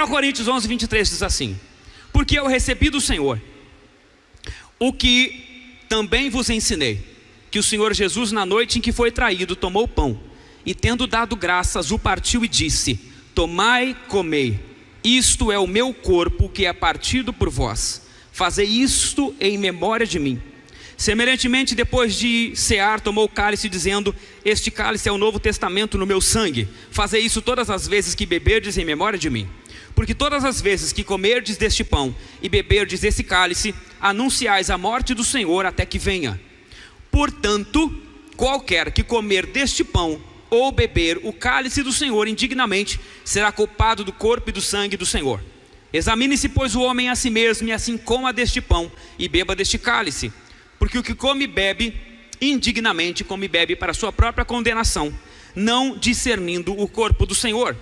1 Coríntios 11, 23 diz assim: porque eu recebi do Senhor o que também vos ensinei, que o Senhor Jesus, na noite em que foi traído, tomou o pão, e tendo dado graças, o partiu e disse: tomai, comei, isto é o meu corpo que é partido por vós, fazei isto em memória de mim. Semelhantemente, depois de cear, tomou o cálice, dizendo: este cálice é o novo testamento no meu sangue, fazei isso todas as vezes que beberdes em memória de mim. Porque todas as vezes que comerdes deste pão e beberdes esse cálice, anunciais a morte do Senhor até que venha. Portanto, qualquer que comer deste pão ou beber o cálice do Senhor indignamente, será culpado do corpo e do sangue do Senhor. Examine-se, pois, o homem a si mesmo, e assim coma deste pão e beba deste cálice. Porque o que come e bebe indignamente, come e bebe para sua própria condenação, não discernindo o corpo do Senhor.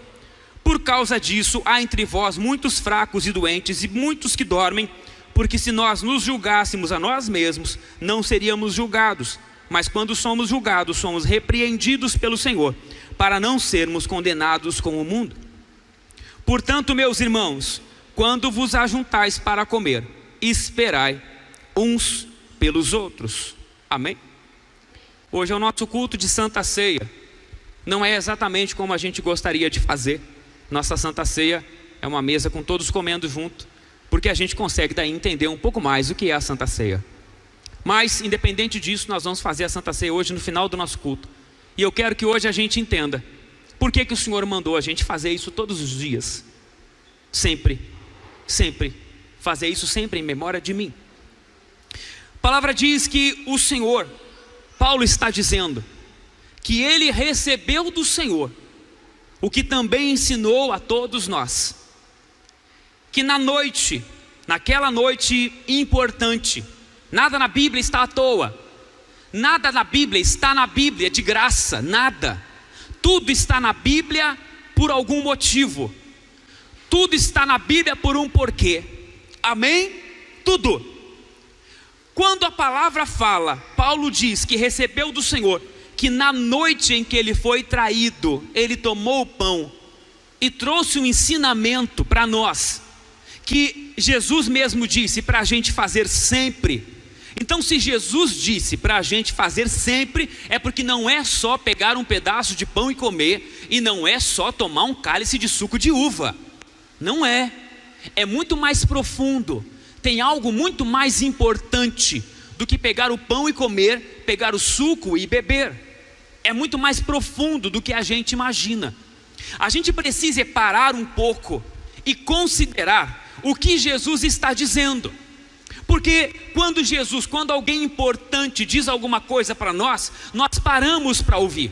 Por causa disso, há entre vós muitos fracos e doentes, e muitos que dormem, porque se nós nos julgássemos a nós mesmos, não seríamos julgados. Mas quando somos julgados, somos repreendidos pelo Senhor, para não sermos condenados com o mundo. Portanto, meus irmãos, quando vos ajuntais para comer, esperai uns pelos outros. Amém? Hoje é o nosso culto de Santa Ceia. Não é exatamente como a gente gostaria de fazer. Nossa Santa Ceia é uma mesa com todos comendo junto, porque a gente consegue daí entender um pouco mais o que é a Santa Ceia. Mas, independente disso, nós vamos fazer a Santa Ceia hoje no final do nosso culto. E eu quero que hoje a gente entenda por que o Senhor mandou a gente fazer isso todos os dias. Sempre, sempre, fazer isso sempre em memória de mim. A palavra diz que o Senhor, Paulo está dizendo, que ele recebeu do Senhor o que também ensinou a todos nós. Que na noite, naquela noite importante, nada na Bíblia está à toa. Nada na Bíblia está na Bíblia de graça, nada. Tudo está na Bíblia por algum motivo. Tudo está na Bíblia por um porquê. Amém? Tudo. Quando a palavra fala, Paulo diz que recebeu do Senhor, que na noite em que ele foi traído, ele tomou o pão e trouxe um ensinamento para nós, que Jesus mesmo disse para a gente fazer sempre. Então, se Jesus disse para a gente fazer sempre, é porque não é só pegar um pedaço de pão e comer, e não é só tomar um cálice de suco de uva. Não é. É muito mais profundo. Tem algo muito mais importante do que pegar o pão e comer, pegar o suco e beber. É muito mais profundo do que a gente imagina. A gente precisa parar um pouco e considerar o que Jesus está dizendo. Porque quando alguém importante diz alguma coisa para nós, nós paramos para ouvir.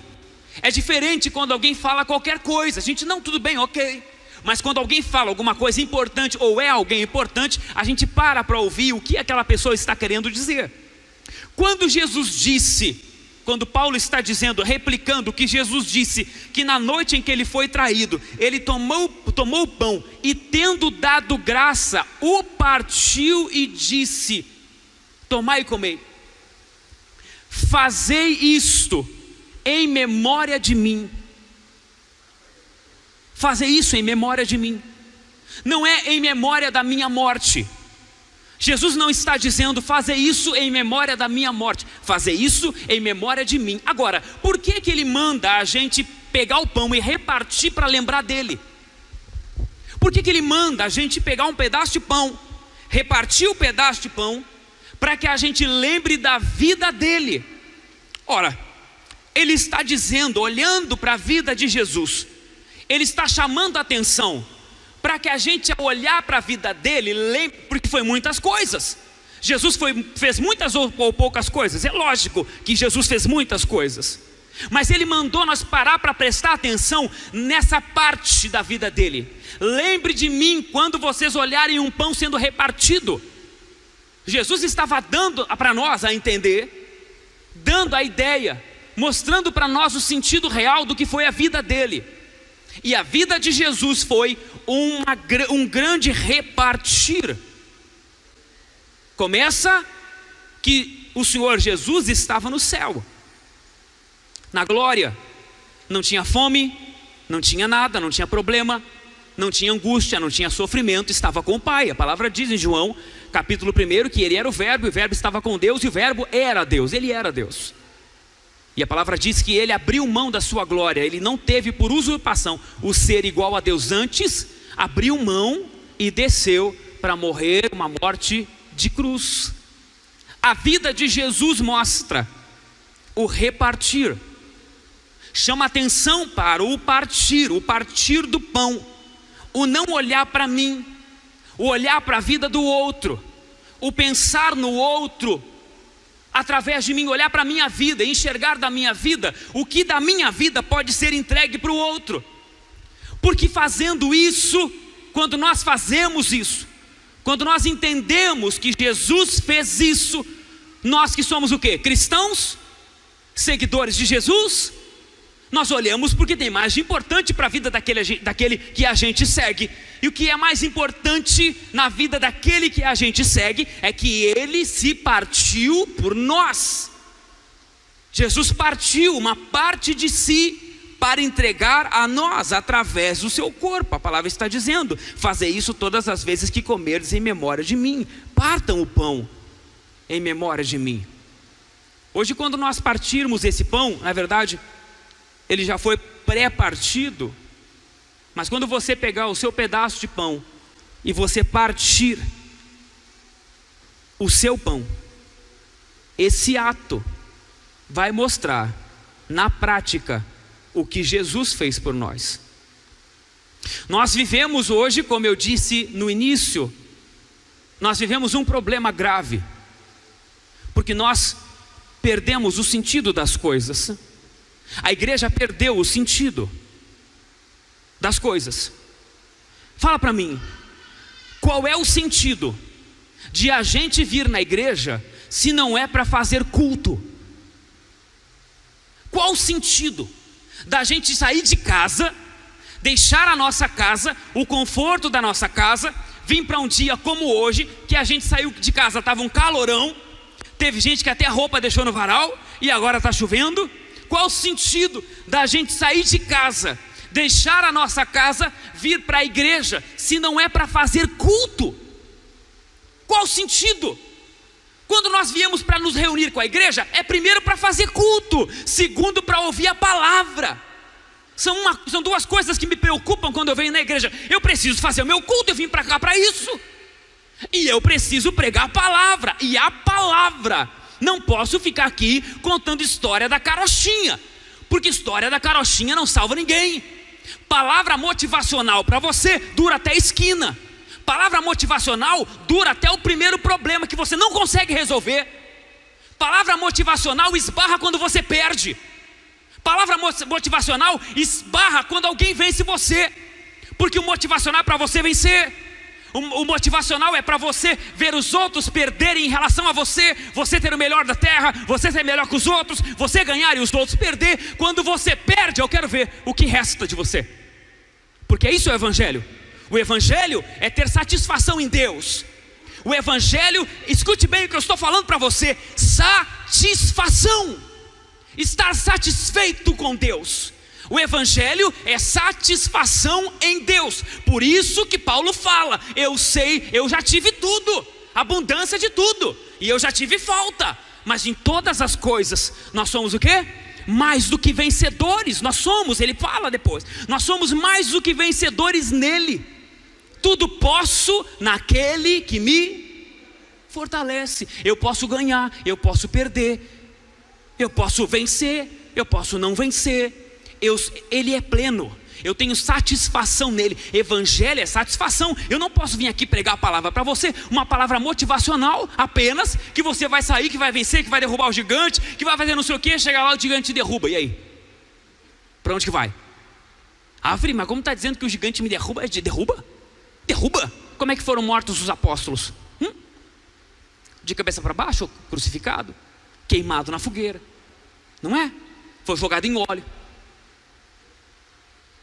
É diferente quando alguém fala qualquer coisa, a gente, não, tudo bem, ok. Mas quando alguém fala alguma coisa importante, ou é alguém importante, a gente para ouvir o que aquela pessoa está querendo dizer. Quando Jesus disse, quando Paulo está dizendo, replicando o que Jesus disse, que na noite em que ele foi traído, ele tomou o pão e tendo dado graça, o partiu e disse: tomai e comei, fazei isto em memória de mim. Fazei isso em memória de mim. Não é em memória da minha morte. Jesus não está dizendo: fazer isso em memória da minha morte, fazer isso em memória de mim. Agora, por que ele manda a gente pegar o pão e repartir para lembrar dele? Por que ele manda a gente pegar um pedaço de pão, repartir o pedaço de pão, para que a gente lembre da vida dele? Ora, ele está dizendo, olhando para a vida de Jesus, ele está chamando a atenção para que a gente, ao olhar para a vida dele, lembre, porque foi muitas coisas. Jesus fez muitas ou poucas coisas? É lógico que Jesus fez muitas coisas, mas ele mandou nós parar para prestar atenção nessa parte da vida dele. Lembre de mim quando vocês olharem um pão sendo repartido. Jesus estava dando para nós a entender, dando a ideia, mostrando para nós o sentido real do que foi a vida dele. E a vida de Jesus foi um grande repartir. Começa que o Senhor Jesus estava no céu, na glória, não tinha fome, não tinha nada, não tinha problema, não tinha angústia, não tinha sofrimento, estava com o Pai. A palavra diz em João, capítulo 1, que ele era o Verbo, e o Verbo estava com Deus, e o Verbo era Deus, ele era Deus. E a palavra diz que ele abriu mão da sua glória, ele não teve por usurpação o ser igual a Deus, antes abriu mão e desceu para morrer uma morte de cruz. A vida de Jesus mostra o repartir, chama atenção para o partir do pão, o não olhar para mim, o olhar para a vida do outro, o pensar no outro através de mim, olhar para a minha vida, enxergar da minha vida o que da minha vida pode ser entregue para o outro. Porque fazendo isso, quando nós fazemos isso, quando nós entendemos que Jesus fez isso, nós que somos o quê? Cristãos? Seguidores de Jesus? Nós olhamos porque tem mais de importante para a vida daquele que a gente segue. E o que é mais importante na vida daquele que a gente segue é que ele se partiu por nós. Jesus partiu uma parte de si para entregar a nós através do seu corpo. A palavra está dizendo: fazei isso todas as vezes que comerdes em memória de mim. Partam o pão em memória de mim. Hoje, quando nós partirmos esse pão, na verdade, ele já foi pré-partido, mas quando você pegar o seu pedaço de pão e você partir o seu pão, esse ato vai mostrar na prática o que Jesus fez por nós. Nós vivemos hoje, como eu disse no início, nós vivemos um problema grave, porque nós perdemos o sentido das coisas. A igreja perdeu o sentido das coisas. Fala para mim, qual é o sentido de a gente vir na igreja se não é para fazer culto? Qual o sentido da gente sair de casa, deixar a nossa casa, o conforto da nossa casa, vir para um dia como hoje, que a gente saiu de casa, estava um calorão, teve gente que até a roupa deixou no varal e agora está chovendo? Qual o sentido da gente sair de casa, deixar a nossa casa, vir para a igreja, se não é para fazer culto? Qual o sentido? Quando nós viemos para nos reunir com a igreja, é primeiro para fazer culto, segundo para ouvir a palavra. São duas coisas que me preocupam quando eu venho na igreja. Eu preciso fazer o meu culto, eu vim para cá para isso. E eu preciso pregar a palavra, e a palavra. Não posso ficar aqui contando história da carochinha, porque história da carochinha não salva ninguém. Palavra motivacional para você dura até a esquina. Palavra motivacional dura até o primeiro problema que você não consegue resolver. Palavra motivacional esbarra quando você perde. Palavra motivacional esbarra quando alguém vence você, porque o motivacional é para você vencer. O motivacional é para você ver os outros perderem em relação a você, você ter o melhor da terra, você ser melhor que os outros, você ganhar e os outros perder. Quando você perde, eu quero ver o que resta de você, porque isso é o evangelho. O evangelho é ter satisfação em Deus. O evangelho, escute bem o que eu estou falando para você, satisfação, estar satisfeito com Deus. O evangelho é satisfação em Deus. Por isso que Paulo fala: eu sei, eu já tive tudo, abundância de tudo, e eu já tive falta, mas em todas as coisas nós somos o quê? Mais do que vencedores. Nós somos, ele fala depois, nós somos mais do que vencedores nele. Tudo posso naquele que me fortalece. Eu posso ganhar, eu posso perder, eu posso vencer, eu posso não vencer. Ele é pleno, eu tenho satisfação nele. Evangelho é satisfação. Eu não posso vir aqui pregar a palavra para você, uma palavra motivacional apenas, que você vai sair, que vai vencer, que vai derrubar o gigante, que vai fazer não sei o que, chegar lá o gigante te derruba, e aí? Para onde que vai? Fri, mas como está dizendo que o gigante me derruba? Derruba? Derruba? Como é que foram mortos os apóstolos? De cabeça para baixo, crucificado, queimado na fogueira, não é? Foi jogado em óleo,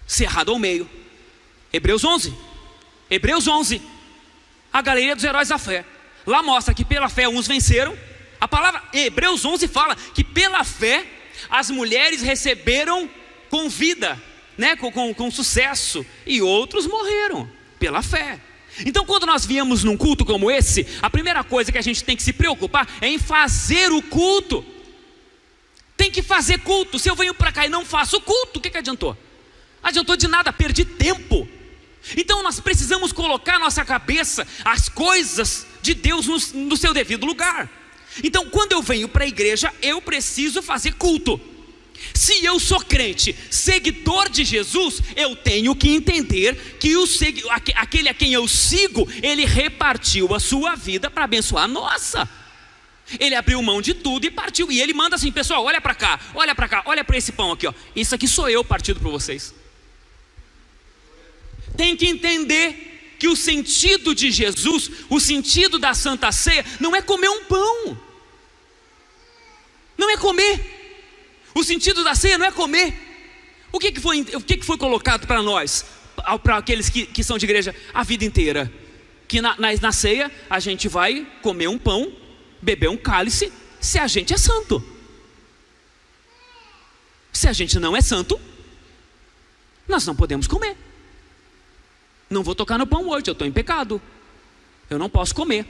cerrado ao meio. Hebreus 11, a galeria dos heróis da fé. Lá mostra que pela fé uns venceram. A palavra Hebreus 11 fala que pela fé as mulheres receberam com vida né, com sucesso, e outros morreram pela fé. Então, quando nós viemos num culto como esse, a primeira coisa que a gente tem que se preocupar é em fazer o culto. Tem que fazer culto. Se eu venho para cá e não faço culto, o que adiantou? Adiantou de nada, perdi tempo. Então nós precisamos colocar na nossa cabeça as coisas de Deus no seu devido lugar. Então, quando eu venho para a igreja, eu preciso fazer culto. Se eu sou crente, seguidor de Jesus, eu tenho que entender que aquele a quem eu sigo, ele repartiu a sua vida para abençoar a nossa. Ele abriu mão de tudo e partiu. E ele manda assim: pessoal, olha para cá, olha para esse pão aqui, ó. Isso aqui sou eu partido para vocês. Tem que entender que o sentido de Jesus, o sentido da Santa Ceia, não é comer um pão. Não é comer. O sentido da ceia não é comer. O que foi colocado para nós, para aqueles que são de igreja a vida inteira? Que na ceia a gente vai comer um pão, beber um cálice, se a gente é santo. Se a gente não é santo, nós não podemos comer. Não vou tocar no pão hoje, eu estou em pecado. Eu não posso comer.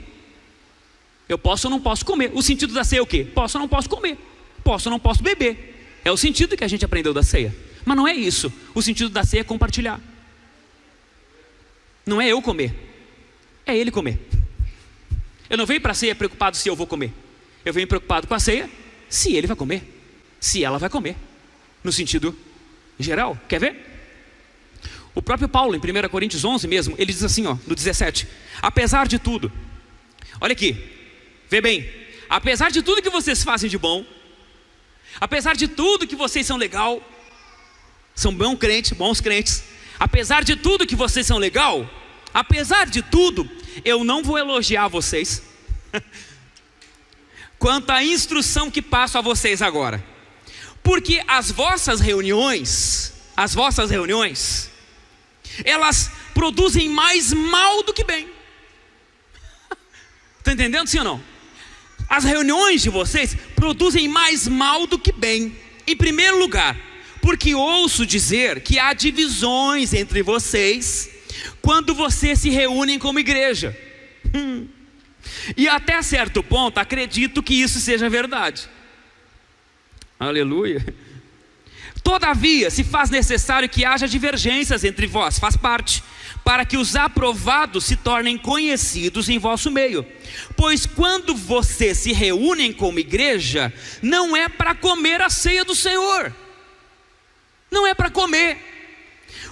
Eu posso ou não posso comer. O sentido da ceia é o quê? Posso ou não posso comer. Posso ou não posso beber. É o sentido que a gente aprendeu da ceia. Mas não é isso. O sentido da ceia é compartilhar. Não é eu comer, é ele comer. Eu não venho para a ceia preocupado se eu vou comer. Eu venho preocupado com a ceia se ele vai comer, se ela vai comer. No sentido geral. Quer ver? O próprio Paulo, em 1 Coríntios 11 mesmo, ele diz assim, ó, no 17: apesar de tudo, olha aqui, vê bem, apesar de tudo que vocês fazem de bom, apesar de tudo que vocês são legal, são bons crentes, apesar de tudo que vocês são legal, apesar de tudo, eu não vou elogiar vocês quanto à instrução que passo a vocês agora, porque as vossas reuniões, elas produzem mais mal do que bem. Está entendendo, sim ou não? As reuniões de vocês produzem mais mal do que bem. Em primeiro lugar, porque ouço dizer que há divisões entre vocês quando vocês se reúnem como igreja. E até certo ponto acredito que isso seja verdade. Aleluia. Todavia, se faz necessário que haja divergências entre vós, faz parte, para que os aprovados se tornem conhecidos em vosso meio. Pois quando vocês se reúnem como igreja, não é para comer a ceia do Senhor. Não é para comer.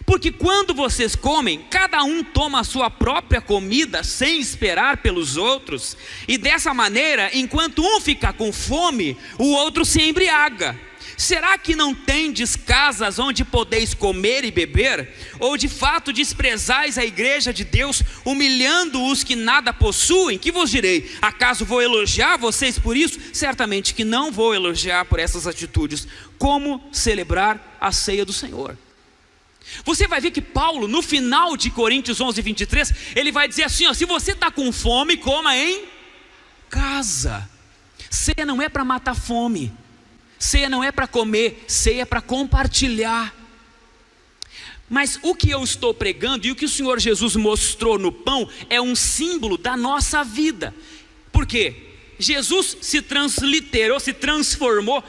Porque quando vocês comem, cada um toma a sua própria comida sem esperar pelos outros. E dessa maneira, enquanto um fica com fome, o outro se embriaga. Será que não tendes casas onde podeis comer e beber? Ou de fato desprezais a igreja de Deus, humilhando os que nada possuem? Que vos direi? Acaso vou elogiar vocês por isso? Certamente que não vou elogiar por essas atitudes. Como celebrar a ceia do Senhor? Você vai ver que Paulo, no final de Coríntios 11, 23, ele vai dizer assim, ó, se você está com fome, coma em casa. Ceia não é para matar fome. Ceia não é para comer, ceia é para compartilhar. Mas o que eu estou pregando e o que o Senhor Jesus mostrou no pão é um símbolo da nossa vida. Por quê? Jesus se transliterou, se transformou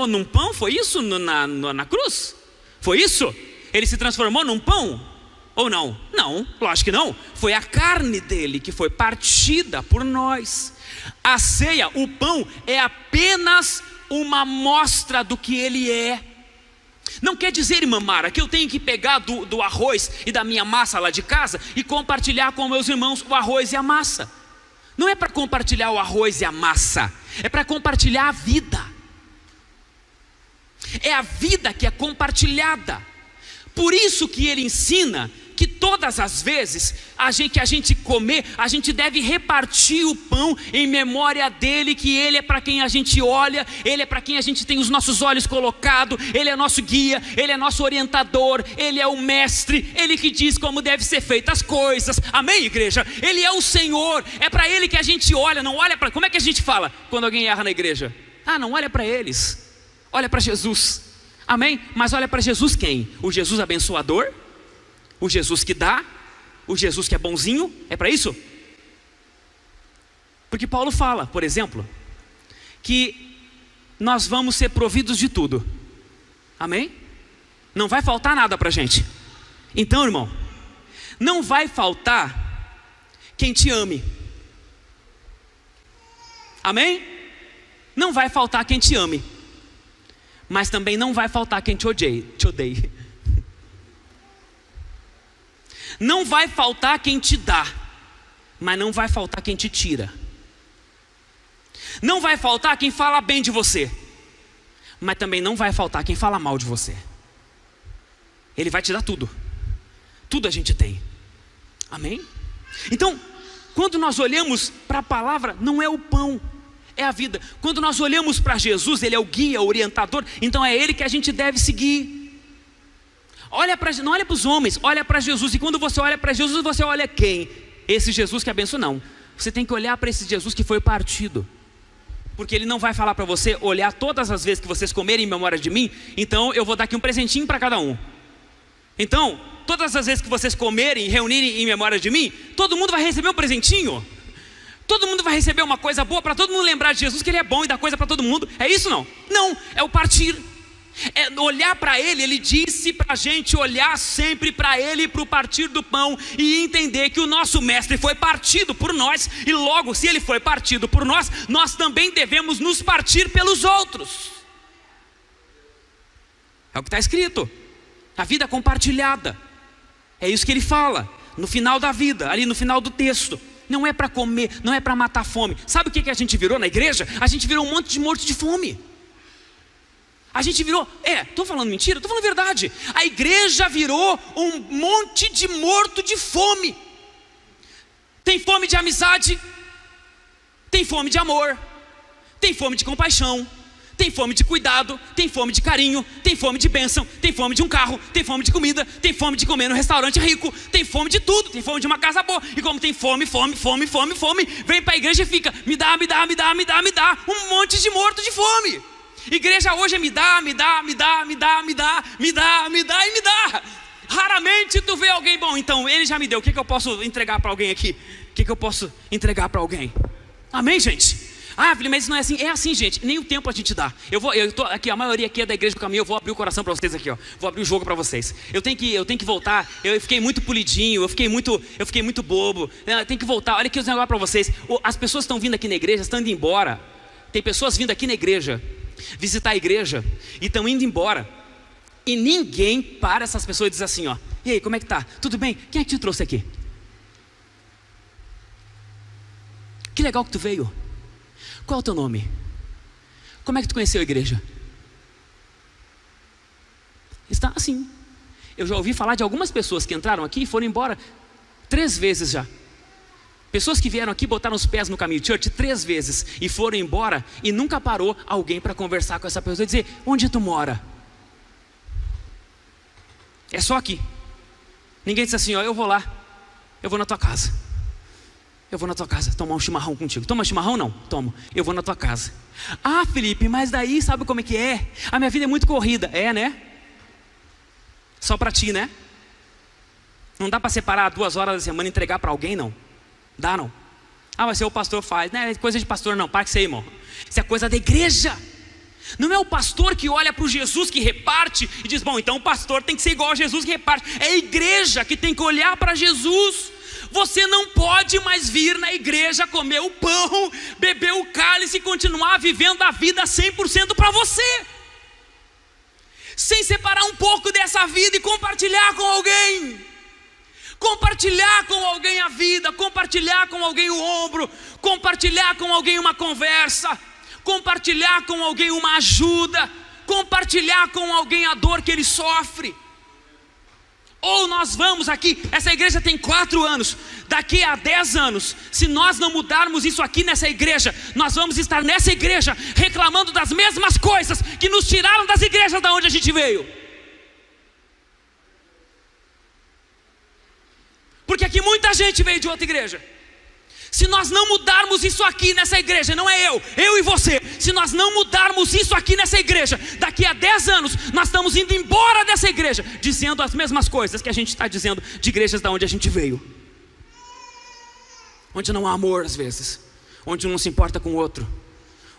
num pão, foi isso na cruz? Foi isso? Ele se transformou num pão? Ou não? Não, lógico que não. Foi a carne dele que foi partida por nós. A ceia, o pão, é apenas uma amostra do que ele é. Não quer dizer, irmã Mara, que eu tenho que pegar do arroz e da minha massa lá de casa e compartilhar com meus irmãos o arroz e a massa. Não é para compartilhar o arroz e a massa, é para compartilhar a vida. É a vida que é compartilhada. Por isso que ele ensina que todas as vezes que a gente comer, a gente deve repartir o pão em memória dele, que ele é para quem a gente olha, ele é para quem a gente tem os nossos olhos colocados, ele é nosso guia, ele é nosso orientador, ele é o mestre, ele que diz como deve ser feitas as coisas, amém, igreja? Ele é o Senhor, é para ele que a gente olha, não olha para... Como é que a gente fala quando alguém erra na igreja? Não olha para eles, olha para Jesus. Amém? Mas olha para Jesus quem? O Jesus abençoador? O Jesus que dá? O Jesus que é bonzinho? É para isso? Porque Paulo fala, por exemplo, que nós vamos ser providos de tudo. Amém? Não vai faltar nada para a gente. Então, irmão, não vai faltar quem te ame. Amém? Não vai faltar quem te ame. Mas também não vai faltar quem te odeie. Não vai faltar quem te dá, mas não vai faltar quem te tira. Não vai faltar quem fala bem de você, mas também não vai faltar quem fala mal de você. Ele vai te dar tudo. Tudo a gente tem. Amém? Então, quando nós olhamos para a palavra, não é o pão, é a vida. Quando nós olhamos para Jesus, Ele é o guia, o orientador. Então é Ele que a gente deve seguir. Não olha para os homens, olha para Jesus. E quando você olha para Jesus, você olha quem? Esse Jesus que abençoa? Não. Você tem que olhar para esse Jesus que foi partido. Porque Ele não vai falar para você olhar todas as vezes que vocês comerem em memória de mim. Então eu vou dar aqui um presentinho para cada um. Então, todas as vezes que vocês comerem e reunirem em memória de mim, todo mundo vai receber um presentinho. Todo mundo vai receber uma coisa boa, para todo mundo lembrar de Jesus, que Ele é bom e dá coisa para todo mundo. É isso não? Não, é o partir. É olhar para Ele. Ele disse para a gente olhar sempre para Ele, para o partir do pão, e entender que o nosso mestre foi partido por nós. E logo, se Ele foi partido por nós, nós também devemos nos partir pelos outros. É o que está escrito. A vida compartilhada. É isso que Ele fala no final da vida, ali no final do texto. Não é para comer, não é para matar fome. Sabe o que a gente virou na igreja? A gente virou um monte de morto de fome. A gente virou, estou falando mentira? Estou falando verdade. A igreja virou um monte de morto de fome. Tem fome de amizade, tem fome de amor, tem fome de compaixão, tem fome de cuidado, tem fome de carinho, tem fome de bênção, tem fome de um carro, tem fome de comida, tem fome de comer num restaurante rico, tem fome de tudo, tem fome de uma casa boa. E como tem fome, vem para a igreja e fica, me dá, um monte de morto de fome. Igreja hoje é me dá. Raramente tu vê alguém, bom, então ele já me deu, o que eu posso entregar para alguém aqui? O que eu posso entregar para alguém? Amém, gente? Filho, mas isso não é assim. É assim, gente, nem o tempo a gente dá. Eu tô aqui, a maioria aqui é da Igreja do Caminho. Eu vou abrir o coração para vocês aqui, ó. Vou abrir o jogo para vocês. Eu tenho que voltar. Eu fiquei muito polidinho, eu fiquei muito bobo. Eu tenho que voltar. Olha aqui os negócios para vocês. As pessoas estão vindo aqui na igreja, estão indo embora. Tem pessoas vindo aqui na igreja, visitar a igreja, e estão indo embora. E ninguém para essas pessoas e diz assim, ó: e aí, como é que tá? Tudo bem? Quem é que te trouxe aqui? Que legal que tu veio. Qual é o teu nome? Como é que tu conheceu a igreja? Está assim. Eu já ouvi falar de algumas pessoas que entraram aqui e foram embora 3 vezes já. Pessoas que vieram aqui, botaram os pés no Caminho Church 3 vezes e foram embora, e nunca parou alguém para conversar com essa pessoa e dizer: onde tu mora? É só aqui. Ninguém disse assim, ó, eu vou lá, eu vou na tua casa. Eu vou na tua casa tomar um chimarrão contigo. Toma chimarrão? Não, tomo. Eu vou na tua casa. Ah, Felipe, mas daí sabe como é que é? A minha vida é muito corrida. É, né? Só para ti, né? Não dá para separar 2 horas da semana e entregar para alguém, não. Dá, não. Mas se o pastor faz, né? É coisa de pastor, não. Para que isso aí, irmão. Isso é coisa da igreja. Não é o pastor que olha para o Jesus que reparte e diz, bom, então o pastor tem que ser igual a Jesus que reparte. É a igreja que tem que olhar para Jesus. Você não pode mais vir na igreja, comer o pão, beber o cálice e continuar vivendo a vida 100% para você, sem separar um pouco dessa vida e compartilhar com alguém. Compartilhar com alguém a vida, compartilhar com alguém o ombro, compartilhar com alguém uma conversa, compartilhar com alguém uma ajuda, compartilhar com alguém a dor que ele sofre. Ou nós vamos aqui, essa igreja tem 4 anos, daqui a 10 anos, se nós não mudarmos isso aqui nessa igreja, nós vamos estar nessa igreja reclamando das mesmas coisas que nos tiraram das igrejas da onde a gente veio. Porque aqui muita gente veio de outra igreja, Se nós não mudarmos isso aqui nessa igreja, não é eu e você, se nós não mudarmos isso aqui nessa igreja, daqui a 10 anos, nós estamos indo embora dessa igreja, dizendo as mesmas coisas que a gente está dizendo de igrejas da onde a gente veio. Onde não há amor às vezes, onde um não se importa com o outro,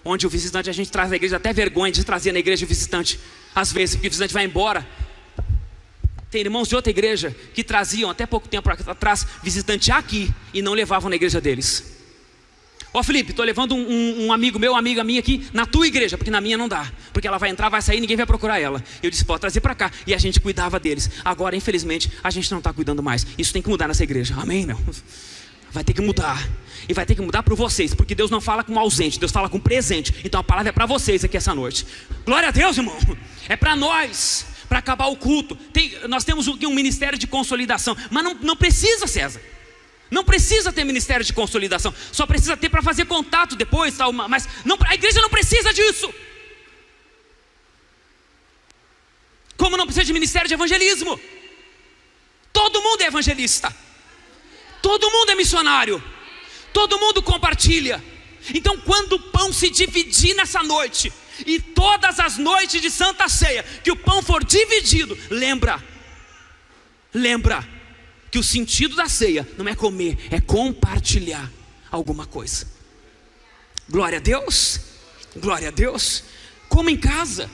onde o visitante, a gente traz na igreja até vergonha de trazer na igreja o visitante, às vezes, porque o visitante vai embora. Tem irmãos de outra igreja que traziam até pouco tempo atrás visitante aqui e não levavam na igreja deles. Ó Felipe, estou levando um amigo meu, uma amiga minha aqui na tua igreja, porque na minha não dá, porque ela vai entrar, vai sair, ninguém vai procurar ela. Eu disse, pode trazer para cá, e a gente cuidava deles. Agora infelizmente a gente não está cuidando mais. Isso tem que mudar nessa igreja, amém meu? Vai ter que mudar, e vai ter que mudar para vocês, porque Deus não fala com ausente, Deus fala com presente. Então a palavra é para vocês aqui essa noite. Glória a Deus, irmão, é para nós. Para acabar o culto, nós temos aqui um ministério de consolidação, mas não precisa, César, não precisa ter ministério de consolidação, só precisa ter para fazer contato depois, tal, mas não, a igreja não precisa disso. Como não precisa de ministério de evangelismo? Todo mundo é evangelista, todo mundo é missionário, todo mundo compartilha. Então quando o pão se dividir nessa noite, e todas as noites de Santa Ceia, que o pão for dividido, lembra que o sentido da ceia não é comer, é compartilhar alguma coisa. Glória a Deus, glória a Deus. Como em casa,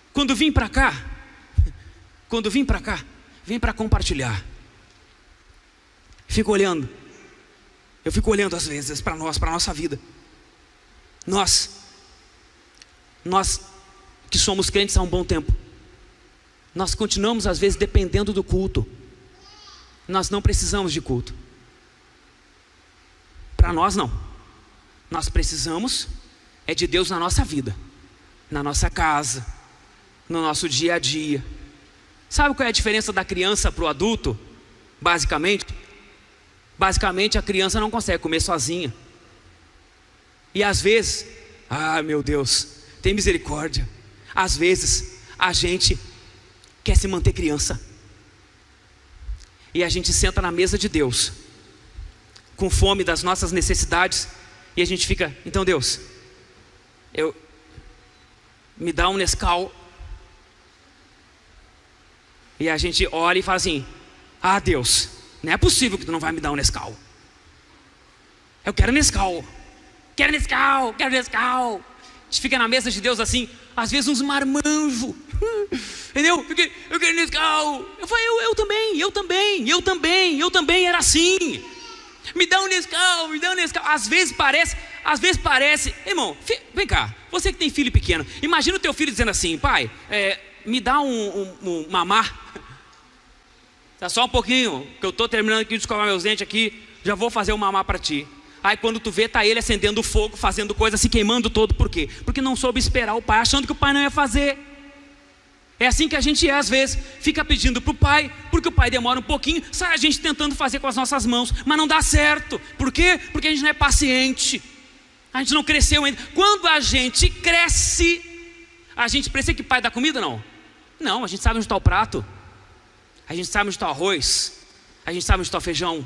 quando vim para cá, vem para compartilhar. Eu fico olhando às vezes para nós, para a nossa vida. Nós que somos crentes há um bom tempo, nós continuamos às vezes dependendo do culto. Nós não precisamos de culto. Para nós não. Nós precisamos é de Deus na nossa vida, na nossa casa, no nosso dia a dia. Sabe qual é a diferença da criança para o adulto? Basicamente a criança não consegue comer sozinha. E às vezes, meu Deus, tem misericórdia, às vezes a gente quer se manter criança, e a gente senta na mesa de Deus, com fome das nossas necessidades, e a gente fica, então Deus, me dá um Nescau, e a gente olha e fala assim, Deus, não é possível que tu não vai me dar um Nescau, eu quero Nescau. Quero Nescau. A gente fica na mesa de Deus assim, às vezes uns marmanjos, entendeu? Eu quero Nescau. Eu falei, eu também era assim. Me dá um Nescau. Às vezes parece, irmão, vem cá, você que tem filho pequeno, imagina o teu filho dizendo assim, pai, me dá um mamar. Tá só um pouquinho, que eu estou terminando aqui de escovar meus dentes aqui, já vou fazer um mamar para ti. Aí quando tu vê, tá ele acendendo fogo, fazendo coisa, se queimando todo. Por quê? Porque não soube esperar o pai, achando que o pai não ia fazer. É assim que a gente às vezes, fica pedindo para o pai, porque o pai demora um pouquinho, sai a gente tentando fazer com as nossas mãos, mas não dá certo. Por quê? Porque a gente não é paciente, a gente não cresceu ainda. Quando a gente cresce, a gente precisa que o pai dá comida? Não, a gente sabe onde está o prato, a gente sabe onde está o arroz, a gente sabe onde está o feijão.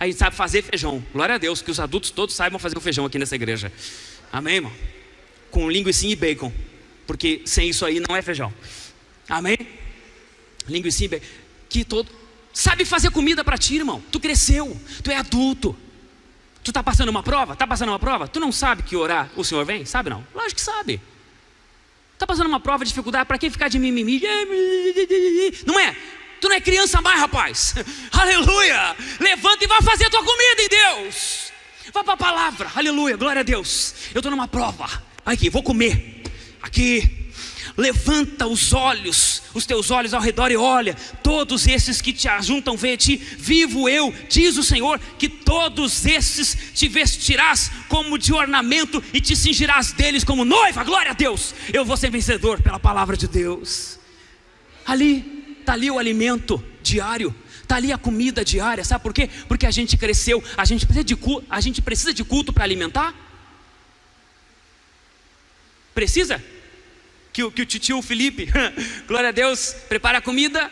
A gente sabe fazer feijão, glória a Deus, que os adultos todos saibam fazer o feijão aqui nessa igreja, amém, irmão? Com linguicinha e bacon, porque sem isso aí não é feijão, amém? Linguicinha e bacon, que todo, sabe fazer comida para ti, irmão, tu cresceu, tu é adulto, tu está passando uma prova, tu não sabe que orar o Senhor vem, sabe não? Lógico que sabe, está passando uma prova de dificuldade, para quem ficar de mimimi, não é? Tu não é criança mais, rapaz. Aleluia. Levanta e vai fazer a tua comida em Deus. Vai para a palavra. Aleluia, glória a Deus. Eu estou numa prova. Aqui, vou comer. Aqui. Levanta os olhos, os teus olhos ao redor e olha. Todos esses que te ajuntam, vê ti. Vivo eu, diz o Senhor, que todos esses te vestirás como de ornamento e te cingirás deles como noiva. Glória a Deus. Eu vou ser vencedor pela palavra de Deus. Está ali o alimento diário, está ali a comida diária, sabe por quê? Porque a gente cresceu, a gente precisa de culto para alimentar? Precisa? Que o tio Felipe, glória a Deus, prepara a comida,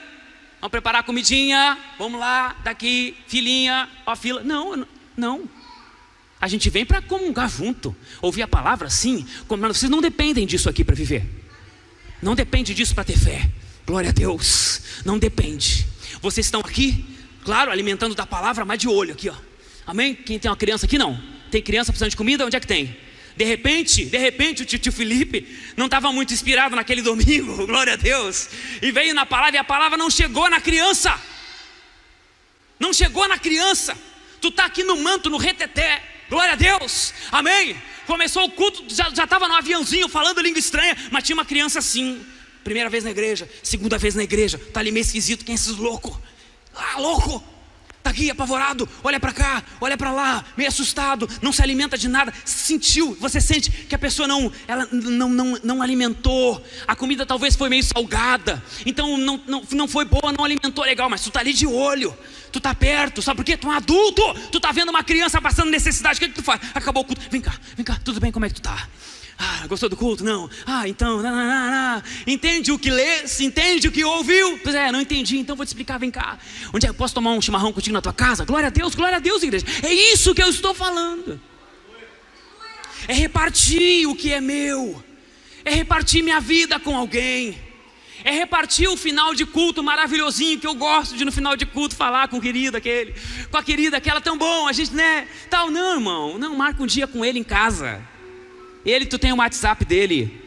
Vamos preparar a comidinha, vamos lá, daqui, filinha, ó fila. Não. A gente vem para comungar junto, ouvir a palavra sim, mas vocês não dependem disso aqui para viver. Não depende disso para ter fé. Glória a Deus, não depende. Vocês estão aqui, claro, alimentando da palavra, mas de olho aqui, ó. Amém? Quem tem uma criança aqui não? Tem criança precisando de comida? Onde é que tem? De repente o tio Felipe não estava muito inspirado naquele domingo, glória a Deus, e veio na palavra e a palavra não chegou na criança. Não chegou na criança. Tu está aqui no manto, no reteté, glória a Deus, amém? Começou o culto, já estava no aviãozinho falando língua estranha, mas tinha uma criança assim, primeira vez na igreja, segunda vez na igreja, está ali meio esquisito, quem é esses loucos? Louco! Está aqui apavorado, olha para cá, olha para lá, meio assustado, não se alimenta de nada. Sentiu, você sente que a pessoa não alimentou, a comida talvez foi meio salgada, então não foi boa, não alimentou legal, mas tu está ali de olho, tu está perto, sabe por quê? Tu é um adulto, tu está vendo uma criança passando necessidade, o que tu faz? Acabou o culto, vem cá, tudo bem, como é que tu está? Gostou do culto? Não. Então, entende o que lê? Entende o que ouviu? Pois é, não entendi, então vou te explicar, vem cá. Onde é que eu posso tomar um chimarrão contigo na tua casa? Glória a Deus, igreja. É isso que eu estou falando. É repartir o que é meu. É repartir minha vida com alguém. É repartir o final de culto maravilhosinho, que eu gosto de no final de culto falar com o querido aquele, com a querida aquela, tão bom, a gente, né? Tal, não, irmão, não, marca um dia com ele em casa. Ele, tu tem o WhatsApp dele.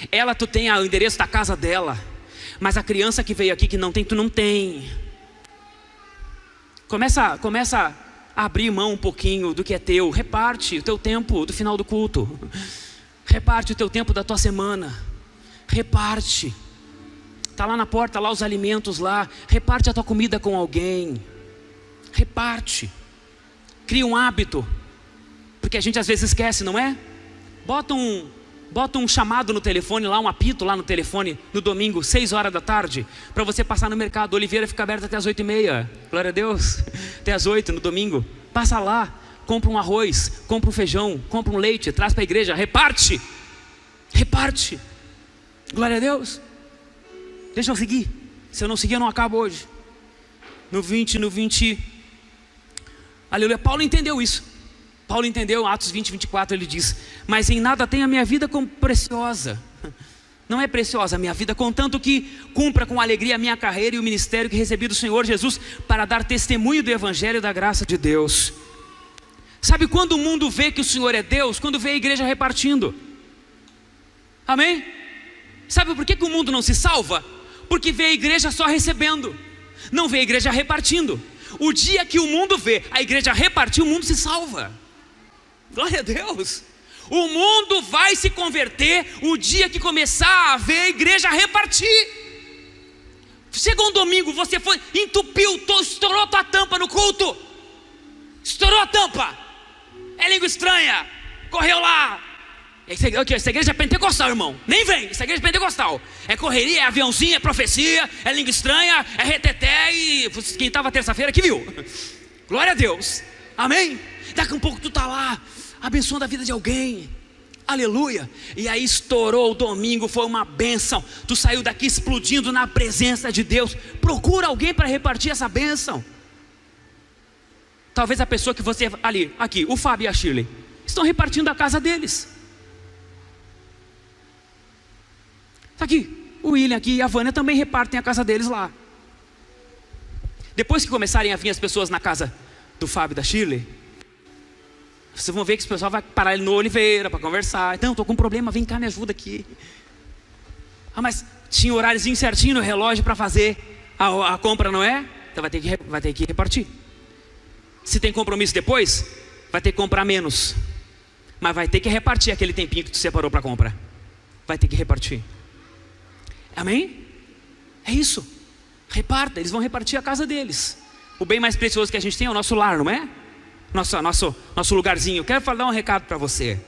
Ela, tu tem o endereço da casa dela. Mas a criança que veio aqui que não tem, tu não tem. Começa a abrir mão um pouquinho do que é teu. Reparte o teu tempo do final do culto. Reparte o teu tempo da tua semana. Reparte. Está lá na porta, lá os alimentos lá. Reparte a tua comida com alguém. Reparte. Cria um hábito. Porque a gente às vezes esquece, não é? Bota um chamado no telefone lá, um apito lá no telefone, no domingo, 6 horas da tarde, para você passar no mercado. Oliveira fica aberta até as 8h30, glória a Deus, até as 8 no domingo. Passa lá, compra um arroz, compra um feijão, compra um leite, traz para a igreja, reparte, glória a Deus. Deixa eu seguir, se eu não seguir eu não acabo hoje. No 20, aleluia, Paulo entendeu isso. Paulo entendeu, Atos 20, 24, ele diz: mas em nada tenho a minha vida como preciosa. Não é preciosa a minha vida, contanto que cumpra com alegria a minha carreira e o ministério que recebi do Senhor Jesus, para dar testemunho do evangelho e da graça de Deus. Sabe quando o mundo vê que o Senhor é Deus? Quando vê a igreja repartindo. Amém? Sabe por que o mundo não se salva? Porque vê a igreja só recebendo, não vê a igreja repartindo. O dia que o mundo vê a igreja repartir, o mundo se salva. Glória a Deus. O mundo vai se converter o dia que começar a ver a igreja repartir. Chegou um domingo, você foi, entupiu, estourou tua tampa no culto. Estourou a tampa. É língua estranha. Correu lá. Essa igreja é pentecostal, irmão. Nem vem, essa igreja é pentecostal. É correria, é aviãozinho, é profecia, é língua estranha, é reteté. E quem estava terça-feira que viu. Glória a Deus. Amém? Daqui um pouco tu está lá, abençoando a vida de alguém. Aleluia. E aí estourou o domingo, foi uma bênção. Tu saiu daqui explodindo na presença de Deus. Procura alguém para repartir essa bênção. Talvez a pessoa que você ali, aqui, o Fábio e a Shirley, estão repartindo a casa deles. Está aqui, o William aqui e a Vânia também repartem a casa deles lá. Depois que começarem a vir as pessoas na casa do Fábio e da Shirley, vocês vão ver que esse pessoal vai parar ele no Oliveira para conversar. Então, estou com um problema, vem cá, me ajuda aqui. Mas tinha horáriozinho certinho no relógio para fazer a compra, não é? Então vai ter que repartir. Se tem compromisso depois, vai ter que comprar menos. Mas vai ter que repartir aquele tempinho que tu separou para compra. Vai ter que repartir. Amém? É isso. Reparta, eles vão repartir a casa deles. O bem mais precioso que a gente tem é o nosso lar, não é? Nosso lugarzinho. Quero dar um recado para você.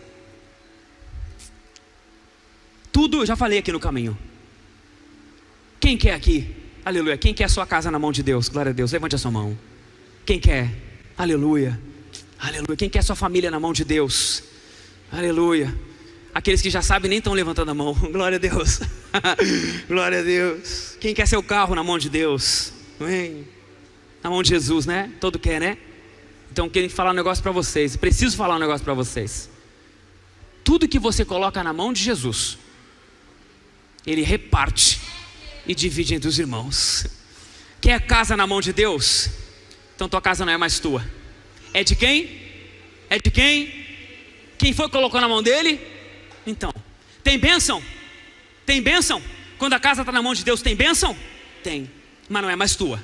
Tudo, eu já falei aqui no caminho. Quem quer aqui? Aleluia. Quem quer a sua casa na mão de Deus? Glória a Deus, levante a sua mão. Quem quer? Aleluia. Aleluia. Quem quer a sua família na mão de Deus? Aleluia. Aqueles que já sabem nem estão levantando a mão. Glória a Deus. Glória a Deus. Quem quer seu carro na mão de Deus? Amém. Na mão de Jesus, né? Todo quer, né? Então quero falar um negócio para vocês. Preciso falar um negócio para vocês. Tudo que você coloca na mão de Jesus, Ele reparte e divide entre os irmãos. Quer casa na mão de Deus? Então tua casa não é mais tua. É de quem? É de quem? Quem foi que colocou na mão dele? Então, tem bênção? Tem bênção? Quando a casa está na mão de Deus, tem bênção? Tem, mas não é mais tua.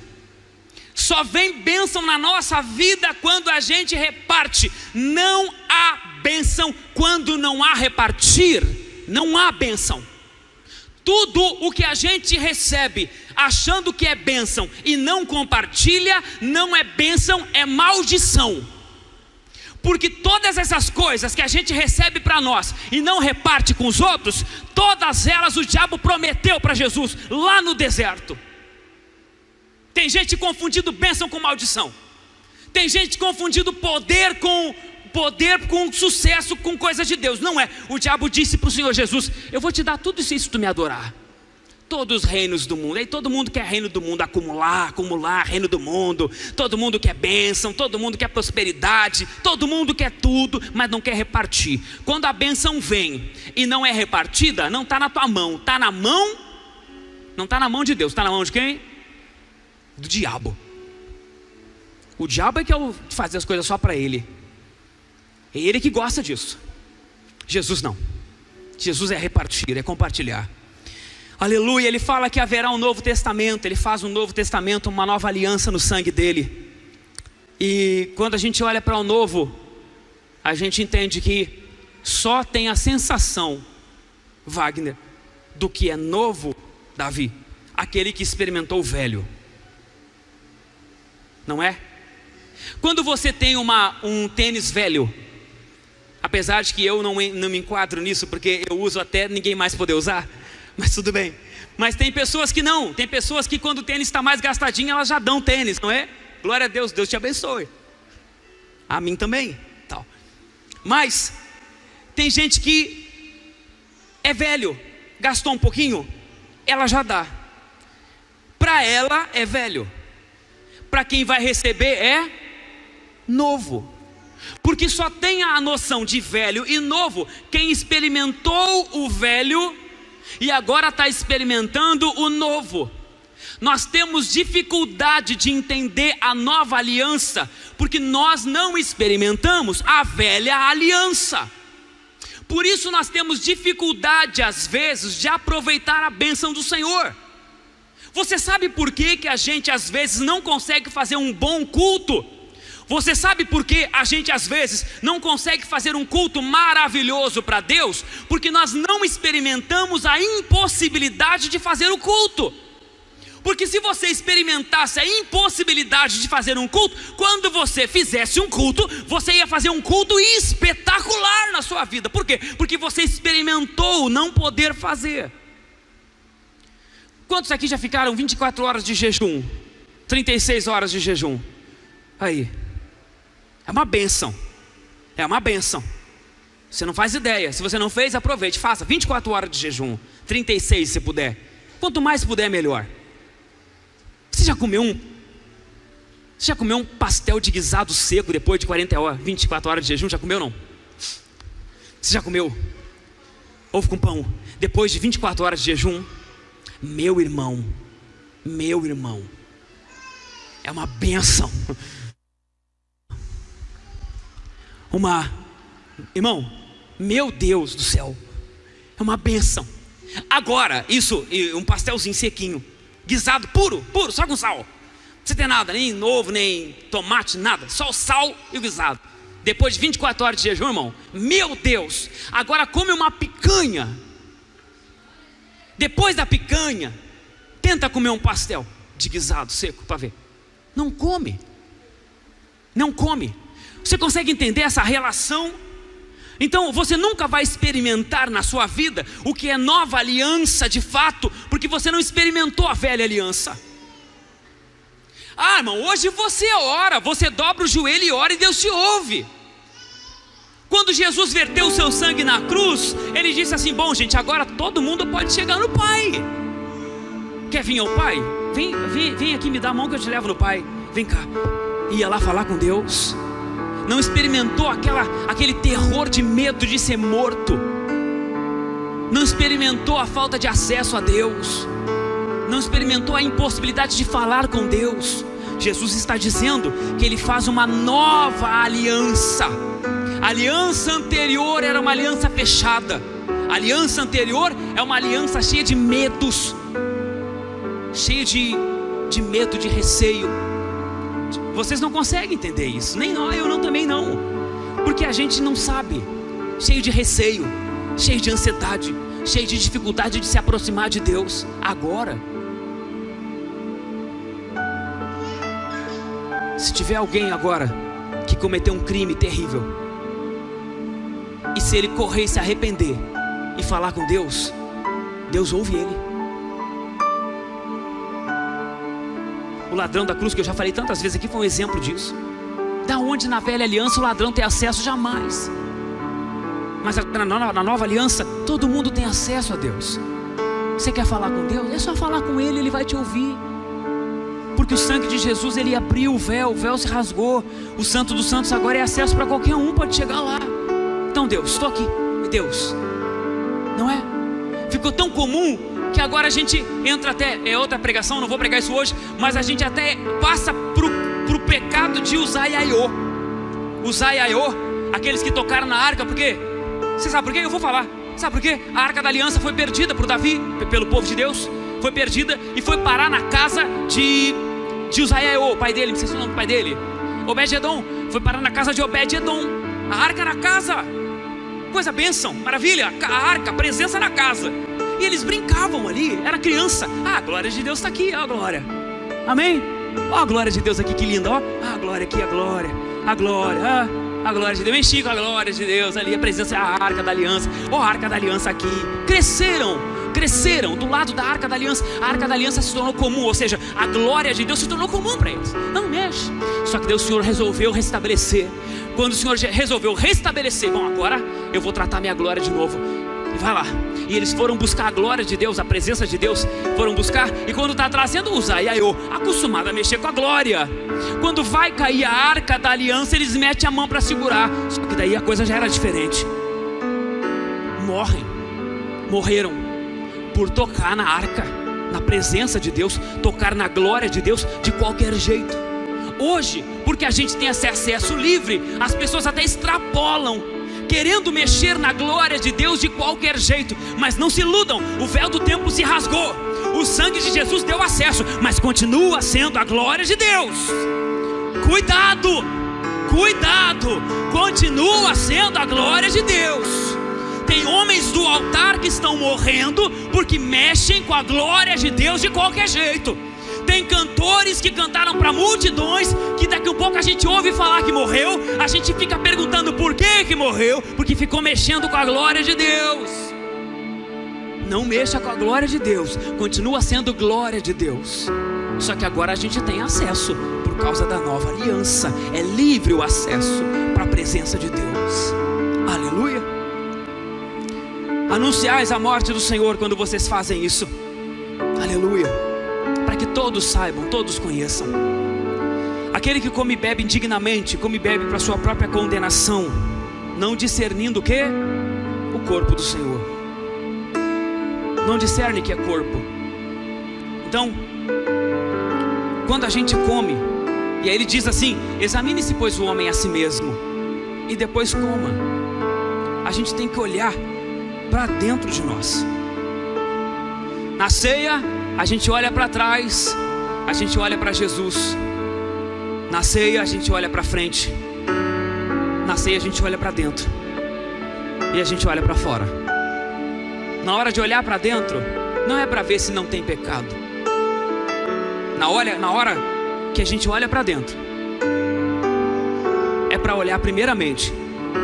Só vem bênção na nossa vida quando a gente reparte. Não há bênção quando não há repartir. Não há bênção. Tudo o que a gente recebe achando que é bênção e não compartilha, não é bênção, é maldição. Porque todas essas coisas que a gente recebe para nós e não reparte com os outros, todas elas o diabo prometeu para Jesus lá no deserto. Tem gente confundindo bênção com maldição. Tem gente confundindo poder com sucesso, com coisas de Deus. Não é. O diabo disse para o Senhor Jesus: eu vou te dar tudo isso se tu me adorar. Todos os reinos do mundo. Aí todo mundo quer reino do mundo, acumular reino do mundo. Todo mundo quer bênção, todo mundo quer prosperidade, todo mundo quer tudo, mas não quer repartir. Quando a bênção vem e não é repartida, não está na tua mão, está na mão, não está na mão de Deus. Está na mão de quem? Do diabo. O diabo é que faz as coisas só para ele. É ele que gosta disso. Jesus não. Jesus é repartir, é compartilhar. Aleluia. Ele fala que haverá um novo testamento. Ele faz um novo testamento, uma nova aliança no sangue dele. E quando a gente olha para o novo, a gente entende que só tem a sensação, Wagner, do que é novo, Davi, aquele que experimentou o velho. Não é? Quando você tem um tênis velho, apesar de que eu não me enquadro nisso, porque eu uso até ninguém mais poder usar, mas tudo bem. Mas tem pessoas que não. Tem pessoas que quando o tênis está mais gastadinho, elas já dão tênis, não é? Glória a Deus, Deus te abençoe. A mim também. Tal. Mas tem gente que é velho, gastou um pouquinho, ela já dá. Para ela é velho. Para quem vai receber é novo. Porque só tem a noção de velho e novo quem experimentou o velho e agora está experimentando o novo. Nós temos dificuldade de entender a nova aliança porque nós não experimentamos a velha aliança. Por isso nós temos dificuldade às vezes de aproveitar a bênção do Senhor. Você sabe por que a gente às vezes não consegue fazer um bom culto? Você sabe por que a gente às vezes não consegue fazer um culto maravilhoso para Deus? Porque nós não experimentamos a impossibilidade de fazer o culto. Porque se você experimentasse a impossibilidade de fazer um culto, quando você fizesse um culto, você ia fazer um culto espetacular na sua vida. Por quê? Porque você experimentou não poder fazer. Quantos aqui já ficaram 24 horas de jejum? 36 horas de jejum? Aí. É uma bênção. É uma bênção. Você não faz ideia. Se você não fez, aproveite, faça 24 horas de jejum, 36 se puder. Quanto mais puder, melhor. Você já comeu um pastel de guisado seco depois de 24 horas de jejum? Já comeu ou não? Você já comeu ovo com pão depois de 24 horas de jejum? Meu irmão, é uma bênção. Irmão, meu Deus do céu, é uma bênção. Agora, isso, um pastelzinho sequinho, guisado puro, só com sal. Não precisa ter nada, nem ovo, nem tomate, nada, só o sal e o guisado. Depois de 24 horas de jejum, irmão, meu Deus. Agora come uma picanha. Depois da picanha, tenta comer um pastel de guisado seco para ver. Não come. Você consegue entender essa relação? Então você nunca vai experimentar na sua vida o que é nova aliança de fato, porque você não experimentou a velha aliança. Ah, irmão, hoje você ora, você dobra o joelho e ora e Deus te ouve. Quando Jesus verteu o seu sangue na cruz, ele disse assim: bom, gente, agora todo mundo pode chegar no Pai. Quer vir ao Pai? Vem aqui, me dá a mão que eu te levo no Pai. Vem cá. Ia lá falar com Deus. Não experimentou aquele terror de medo de ser morto. Não experimentou a falta de acesso a Deus. Não experimentou a impossibilidade de falar com Deus. Jesus está dizendo que Ele faz uma nova aliança. A aliança anterior era uma aliança fechada. A aliança anterior é uma aliança cheia de medos, cheia de medo, de receio. Vocês não conseguem entender isso, nem nós, eu também não, porque a gente não sabe, cheio de receio, cheio de ansiedade, cheio de dificuldade de se aproximar de Deus. Agora, se tiver alguém agora que cometeu um crime terrível, e se ele correr e se arrepender e falar com Deus, Deus ouve ele. O ladrão da cruz, que eu já falei tantas vezes aqui, foi um exemplo disso. Da onde na velha aliança o ladrão tem acesso? Jamais. Mas na nova aliança, todo mundo tem acesso a Deus. Você quer falar com Deus? É só falar com Ele, Ele vai te ouvir. Porque o sangue de Jesus, Ele abriu o véu se rasgou. O Santo dos Santos agora é acesso para qualquer um, pode chegar lá. Então Deus, estou aqui, Deus. Não é? Ficou tão comum que agora a gente entra até, é outra pregação, não vou pregar isso hoje, mas a gente até passa pro pecado de usar iaiô. Usar iaiô, aqueles que tocaram na arca, porque, você sabe por quê? Eu vou falar. Sabe por quê? A arca da aliança foi perdida por Davi, pelo povo de Deus. Foi perdida e foi parar na casa de Uzaiaiô, o pai dele, não sei se é o nome do pai dele, Obed-edom. Foi parar na casa de Obed-edom. A arca na casa, coisa bênção, maravilha. A arca, a presença na casa. E eles brincavam ali, era criança. Ah, a glória de Deus está aqui, ó a glória. Amém? Ó a glória de Deus aqui, que linda, ó. Ah, a glória aqui, a glória. A glória, a glória de Deus. Enchi com a glória de Deus ali, a presença, a arca da aliança. Ó a arca da aliança aqui. Cresceram do lado da arca da aliança. A arca da aliança se tornou comum, ou seja, a glória de Deus se tornou comum para eles. Não mexe. Só que Deus, o Senhor resolveu restabelecer. Quando o Senhor resolveu restabelecer, bom, agora eu vou tratar minha glória de novo. E vai lá. E eles foram buscar a glória de Deus, a presença de Deus. Foram buscar. E quando está trazendo Uzaiaiô, acostumado a mexer com a glória, quando vai cair a arca da aliança, eles metem a mão para segurar. Só que daí a coisa já era diferente. Morreram por tocar na arca, na presença de Deus, tocar na glória de Deus de qualquer jeito. Hoje, porque a gente tem esse acesso livre, as pessoas até extrapolam, querendo mexer na glória de Deus de qualquer jeito. Mas não se iludam, o véu do templo se rasgou, o sangue de Jesus deu acesso, mas continua sendo a glória de Deus. Cuidado, continua sendo a glória de Deus. Tem homens do altar que estão morrendo porque mexem com a glória de Deus de qualquer jeito. Tem cantores que cantaram para multidões, que daqui a pouco a gente ouve falar que morreu, a gente fica perguntando por que morreu, porque ficou mexendo com a glória de Deus. Não mexa com a glória de Deus, continua sendo glória de Deus. Só que agora a gente tem acesso por causa da nova aliança. É livre o acesso para a presença de Deus. Aleluia. Anunciais a morte do Senhor quando vocês fazem isso. Aleluia. Para que todos saibam, todos conheçam. Aquele que come e bebe indignamente, come e bebe para sua própria condenação, não discernindo o quê? O corpo do Senhor. Não discerne que é corpo. Então, quando a gente come, e aí ele diz assim: examine-se pois o homem a si mesmo, e depois coma. A gente tem que olhar para dentro de nós. Na ceia, a gente olha para trás, a gente olha para Jesus. Na ceia, a gente olha para frente. Na ceia, a gente olha para dentro, e a gente olha para fora. Na hora de olhar para dentro, não é para ver se não tem pecado. Na hora que a gente olha para dentro, é para olhar primeiramente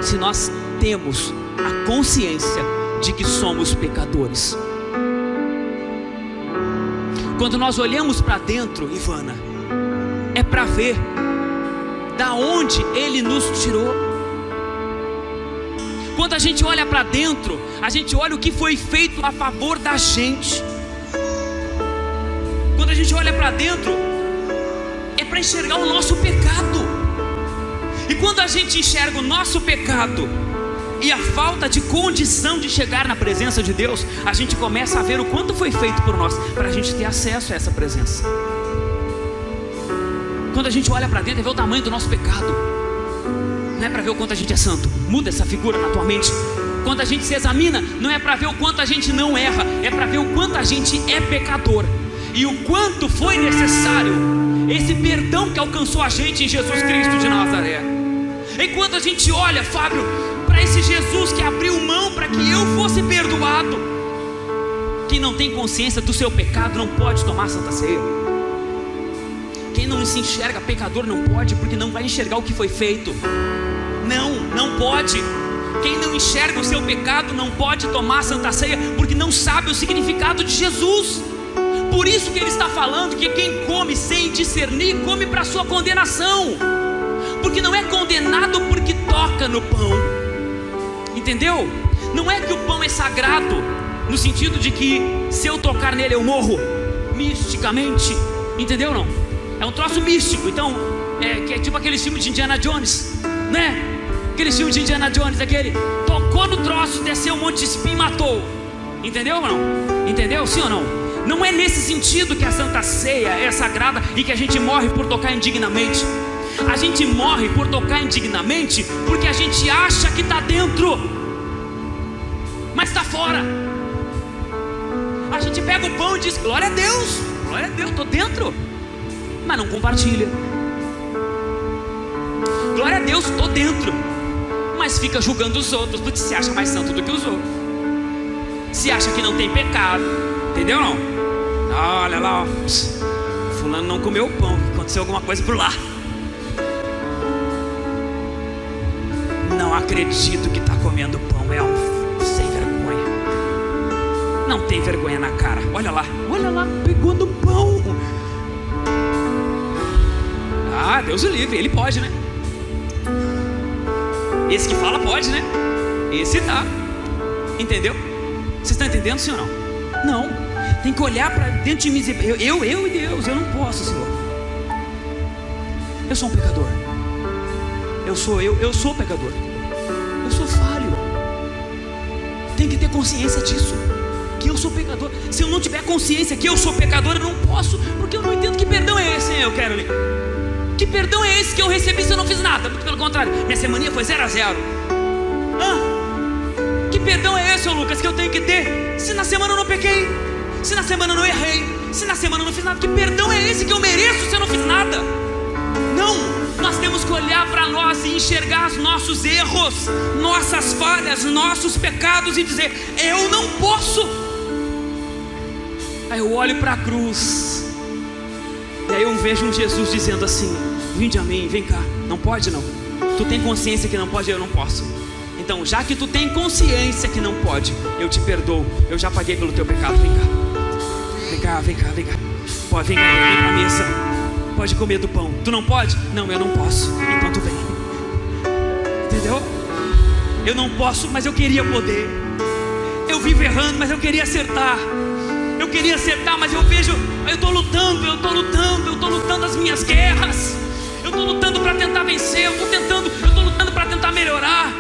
se nós temos a consciência de que somos pecadores. Quando nós olhamos para dentro, Ivana, é para ver da onde Ele nos tirou. Quando a gente olha para dentro, a gente olha o que foi feito a favor da gente. Quando a gente olha para dentro, é para enxergar o nosso pecado. E quando a gente enxerga o nosso pecado e a falta de condição de chegar na presença de Deus, a gente começa a ver o quanto foi feito por nós para a gente ter acesso a essa presença. Quando a gente olha para dentro, é ver o tamanho do nosso pecado, não é para ver o quanto a gente é santo. Muda essa figura na tua mente. Quando a gente se examina, não é para ver o quanto a gente não erra, é para ver o quanto a gente é pecador e o quanto foi necessário esse perdão que alcançou a gente em Jesus Cristo de Nazaré. Enquanto a gente olha, Fábio, para esse Jesus que abriu mão para que eu fosse perdoado. Quem não tem consciência do seu pecado não pode tomar Santa Ceia. Quem não se enxerga pecador não pode, porque não vai enxergar o que foi feito. Não pode. Quem não enxerga o seu pecado não pode tomar Santa Ceia, porque não sabe o significado de Jesus. Por isso que ele está falando que quem come sem discernir, come para a sua condenação. Porque não é condenado porque toca no pão. Entendeu? Não é que o pão é sagrado, no sentido de que se eu tocar nele eu morro, misticamente. Entendeu ou não? É um troço místico. Então, que é tipo aquele filme de Indiana Jones, né? Aquele filme de Indiana Jones, aquele tocou no troço, desceu um monte de espinho e matou. Entendeu ou não? Entendeu? Sim ou não? Não é nesse sentido que a Santa Ceia é sagrada e que a gente morre por tocar indignamente. A gente morre por tocar indignamente porque a gente acha que está dentro, mas está fora. A gente pega o pão e diz: glória a Deus, estou dentro, mas não compartilha. Glória a Deus, estou dentro, mas fica julgando os outros, porque se acha mais santo do que os outros, se acha que não tem pecado. Entendeu ou não? Olha lá, ó, fulano não comeu o pão, aconteceu alguma coisa por lá. Não acredito que está comendo pão, é um sem vergonha. Não tem vergonha na cara. Olha lá, pegou no pão. Ah, Deus o livre, ele pode, né? Esse que fala pode, né? Esse tá. Entendeu? Vocês estão entendendo, sim ou não? Não. Tem que olhar para dentro de mim e dizer: eu e Deus, eu não posso, Senhor. Eu sou um pecador. Eu sou pecador. Eu sou falho. Tem que ter consciência disso, que eu sou pecador. Se eu não tiver consciência que eu sou pecador, eu não posso, porque eu não entendo que perdão é esse, hein? Eu quero ali. Que perdão é esse que eu recebi se eu não fiz nada? Muito pelo contrário, minha semaninha foi 0 a 0. Que perdão é esse, ô Lucas, que eu tenho que ter se na semana eu não pequei, se na semana eu não errei, se na semana eu não fiz nada? Que perdão é esse que eu mereço se eu não fiz nada? Não, nós temos que olhar para nós e enxergar os nossos erros, nossas falhas, nossos pecados e dizer: eu não posso. Aí eu olho para a cruz, e aí eu vejo um Jesus dizendo assim: vinde a mim, vem cá. Não pode não? Tu tem consciência que não pode? Eu não posso. Então, já que tu tem consciência que não pode, eu te perdoo. Eu já paguei pelo teu pecado. Vem cá. Vem cá. Pode, vem pra mesa. Pode comer do pão. Tu não pode? Não, eu não posso. Então tu vem. Entendeu? Eu não posso, mas eu queria poder. Eu vivo errando, mas eu queria acertar. Mas eu vejo, eu estou lutando as minhas guerras. Eu estou lutando para tentar vencer. Eu estou lutando para tentar melhorar.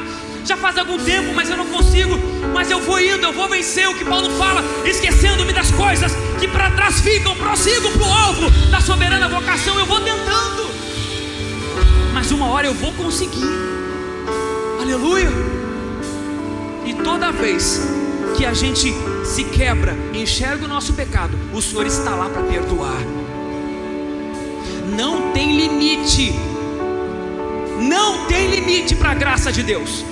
Já faz algum tempo, mas eu não consigo. Mas eu vou indo, eu vou vencer. O que Paulo fala: esquecendo-me das coisas que para trás ficam, prossigo para o alvo da soberana vocação. Eu vou tentando, mas uma hora eu vou conseguir. Aleluia. E toda vez que a gente se quebra e enxerga o nosso pecado, o Senhor está lá para perdoar. Não tem limite. Não tem limite para a graça de Deus.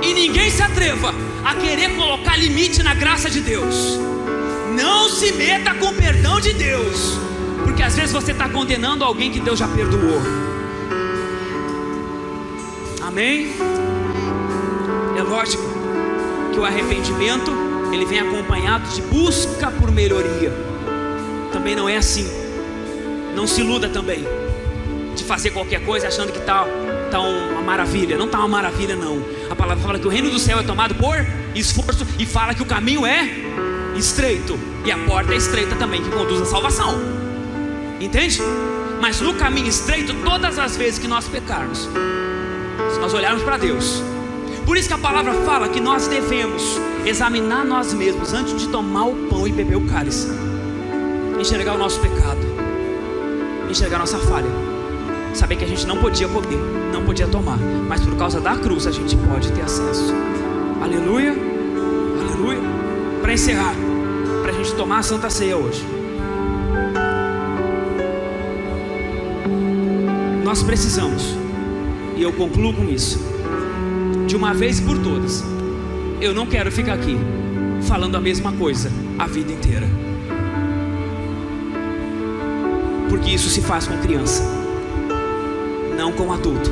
E ninguém se atreva a querer colocar limite na graça de Deus. Não se meta com o perdão de Deus, porque às vezes você está condenando alguém que Deus já perdoou. Amém? É lógico que o arrependimento, ele vem acompanhado de busca por melhoria. Também não é assim. Não se iluda também de fazer qualquer coisa achando que está uma maravilha. Não está uma maravilha não. A palavra fala que o reino do céu é tomado por esforço, e fala que o caminho é estreito, e a porta é estreita também, que conduz à salvação. Entende? Mas no caminho estreito, todas as vezes que nós pecarmos, se nós olharmos para Deus, por isso que a palavra fala que nós devemos examinar nós mesmos antes de tomar o pão e beber o cálice, enxergar o nosso pecado, enxergar a nossa falha, saber que a gente não podia comer, não podia tomar, mas por causa da cruz a gente pode ter acesso. Aleluia, aleluia. Para encerrar, para a gente tomar a Santa Ceia hoje, nós precisamos, e eu concluo com isso, de uma vez por todas. Eu não quero ficar aqui falando a mesma coisa a vida inteira, porque isso se faz com criança, não com adulto.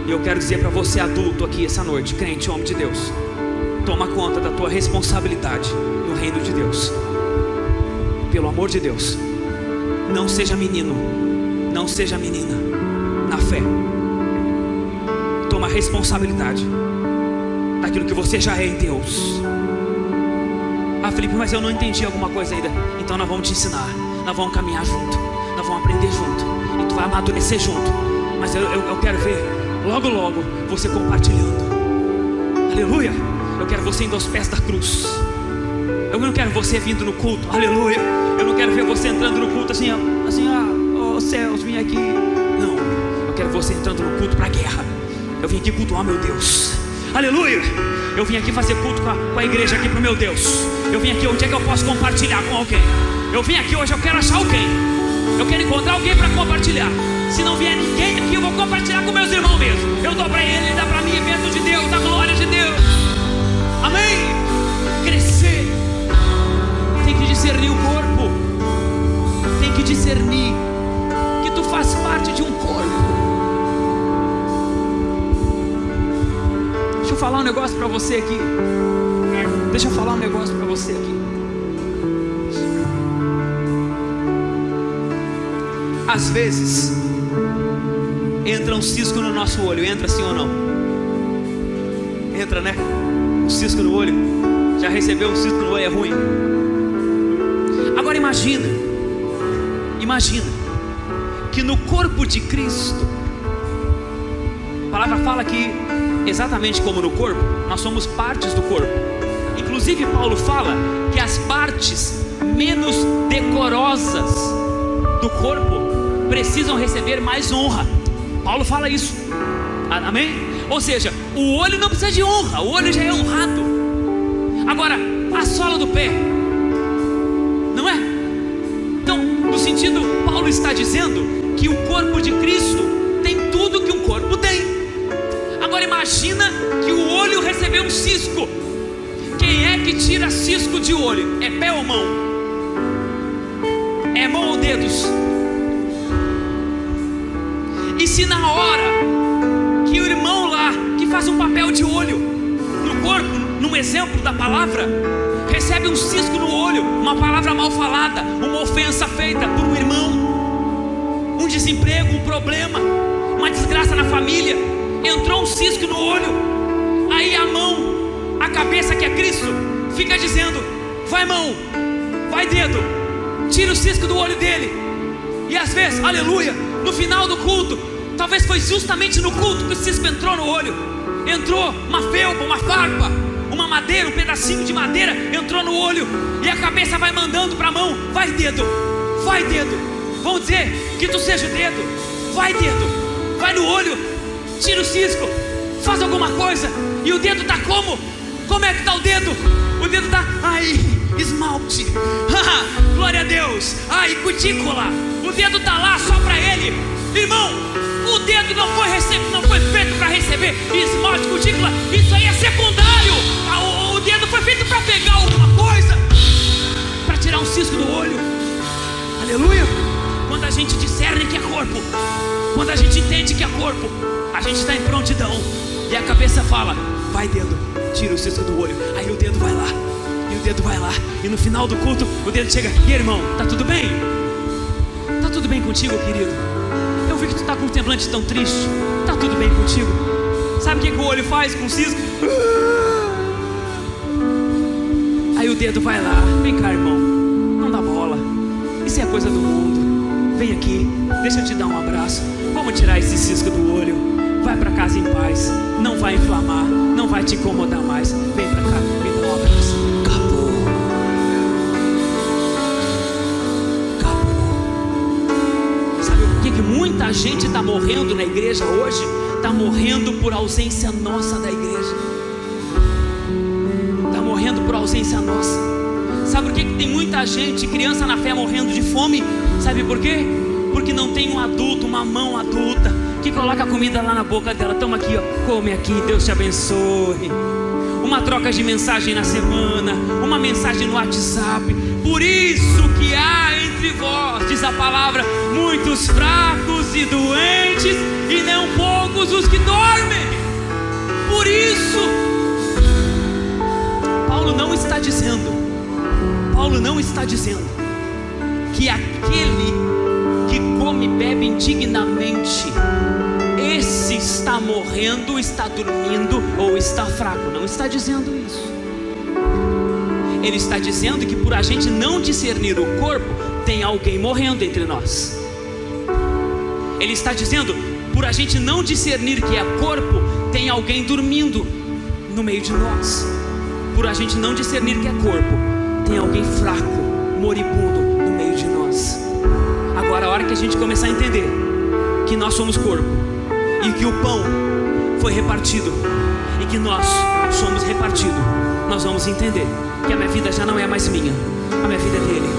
E eu quero dizer para você, adulto aqui essa noite, crente, homem de Deus, toma conta da tua responsabilidade no reino de Deus. Pelo amor de Deus, não seja menino, não seja menina na fé. Toma responsabilidade daquilo que você já é em Deus. Ah, Felipe, mas eu não entendi alguma coisa ainda. Então nós vamos te ensinar, nós vamos caminhar junto, nós vamos aprender junto, e tu vai amadurecer junto. Mas eu quero ver logo logo você compartilhando. Aleluia. Eu quero você indo aos pés da cruz. Eu não quero você vindo no culto, aleluia. Eu não quero ver você entrando no culto assim, oh céus, vim aqui. Não, eu quero você entrando no culto para a guerra. Eu vim aqui cultuar meu Deus, aleluia. Eu vim aqui fazer culto com a igreja aqui pro meu Deus. Eu vim aqui, onde é que eu posso compartilhar com alguém? Eu vim aqui hoje, eu quero achar alguém. Eu quero encontrar alguém para compartilhar. Se não vier ninguém aqui, eu vou compartilhar com meus irmãos mesmo. Eu dou para ele dá para mim, bênção de Deus, a glória de Deus. Amém? Crescer. Tem que discernir o corpo. Tem que discernir que tu faz parte de um corpo. Deixa eu falar um negócio para você aqui. Deixa eu falar um negócio para você aqui. Às vezes entra um cisco no nosso olho. Entra sim ou não? Entra, né? Um cisco no olho. Já recebeu um cisco no olho, é ruim. Agora imagina que no corpo de Cristo, a palavra fala que exatamente como no corpo, nós somos partes do corpo. Inclusive Paulo fala que as partes menos decorosas do corpo precisam receber mais honra. Paulo fala isso, amém? Ou seja, o olho não precisa de honra, o olho já é honrado. Agora, a sola do pé, não é? Então, no sentido, Paulo está dizendo que o corpo de Cristo tem tudo que um corpo tem. Agora imagina que o olho recebeu um cisco. Quem é que tira cisco de olho? É pé ou mão? É mão ou dedos? E se na hora que o irmão lá, que faz um papel de olho no corpo, num exemplo da palavra, recebe um cisco no olho, uma palavra mal falada, uma ofensa feita por um irmão, um desemprego, um problema, uma desgraça na família, entrou um cisco no olho, aí a mão, a cabeça que é Cristo, fica dizendo: vai mão, vai dedo, tira o cisco do olho dele. E às vezes, aleluia, no final do culto, talvez foi justamente no culto que o cisco entrou no olho. Entrou uma felpa, uma farpa, uma madeira, um pedacinho de madeira entrou no olho. E a cabeça vai mandando para a mão: vai dedo, vai dedo. Vamos dizer que tu seja o dedo. Vai dedo, vai no olho, tira o cisco, faz alguma coisa. E o dedo está como? Como é que está o dedo? O dedo está, ai, esmalte. Glória a Deus. Ai, cutícula. O dedo está lá só para ele. Irmão, o dedo não foi feito para receber esmalte, cutícula. Isso aí é secundário. O dedo foi feito para pegar alguma coisa, para tirar um cisco do olho. Aleluia. Quando a gente discerne que é corpo, quando a gente entende que é corpo, a gente está em prontidão. E a cabeça fala: vai dedo, tira o cisco do olho. Aí o dedo vai lá, e o dedo vai lá. E no final do culto, o dedo chega: e aí, irmão, tá tudo bem? Tá tudo bem contigo, querido? Eu vi que tu tá com um semblante tão triste. Tá tudo bem contigo? Sabe o que o olho faz com o cisco? Aí o dedo, vai lá. Vem cá, irmão. Não dá bola. Isso é coisa do mundo. Vem aqui, deixa eu te dar um abraço. Vamos tirar esse cisco do olho. Vai para casa em paz. Não vai inflamar, não vai te incomodar mais. Vem para cá, me dá um abraço. Acabou. Acabou. Sabe por que muita gente está morrendo na igreja hoje? Está morrendo por ausência nossa da igreja. Está morrendo por ausência nossa. Sabe por que tem muita gente, criança na fé, morrendo de fome? Sabe por quê? Porque não tem um adulto, uma mão adulta que coloca a comida lá na boca dela. Toma aqui, ó, come aqui, Deus te abençoe. Uma troca de mensagem na semana, uma mensagem no WhatsApp. Por isso que há entre vós, diz a palavra, muitos fracos e doentes, e não poucos os que dormem. Por isso, Paulo não está dizendo que aquele que come e bebe indignamente, esse está morrendo, está dormindo ou está fraco. Não está dizendo isso. Ele está dizendo que por a gente não discernir o corpo, tem alguém morrendo entre nós. Ele está dizendo, por a gente não discernir que é corpo, tem alguém dormindo no meio de nós. Por a gente não discernir que é corpo, tem alguém fraco, moribundo no meio de nós. Agora, a hora que a gente começar a entender que nós somos corpo, e que o pão foi repartido, e que nós somos repartidos, nós vamos entender que a minha vida já não é mais minha, a minha vida é dele.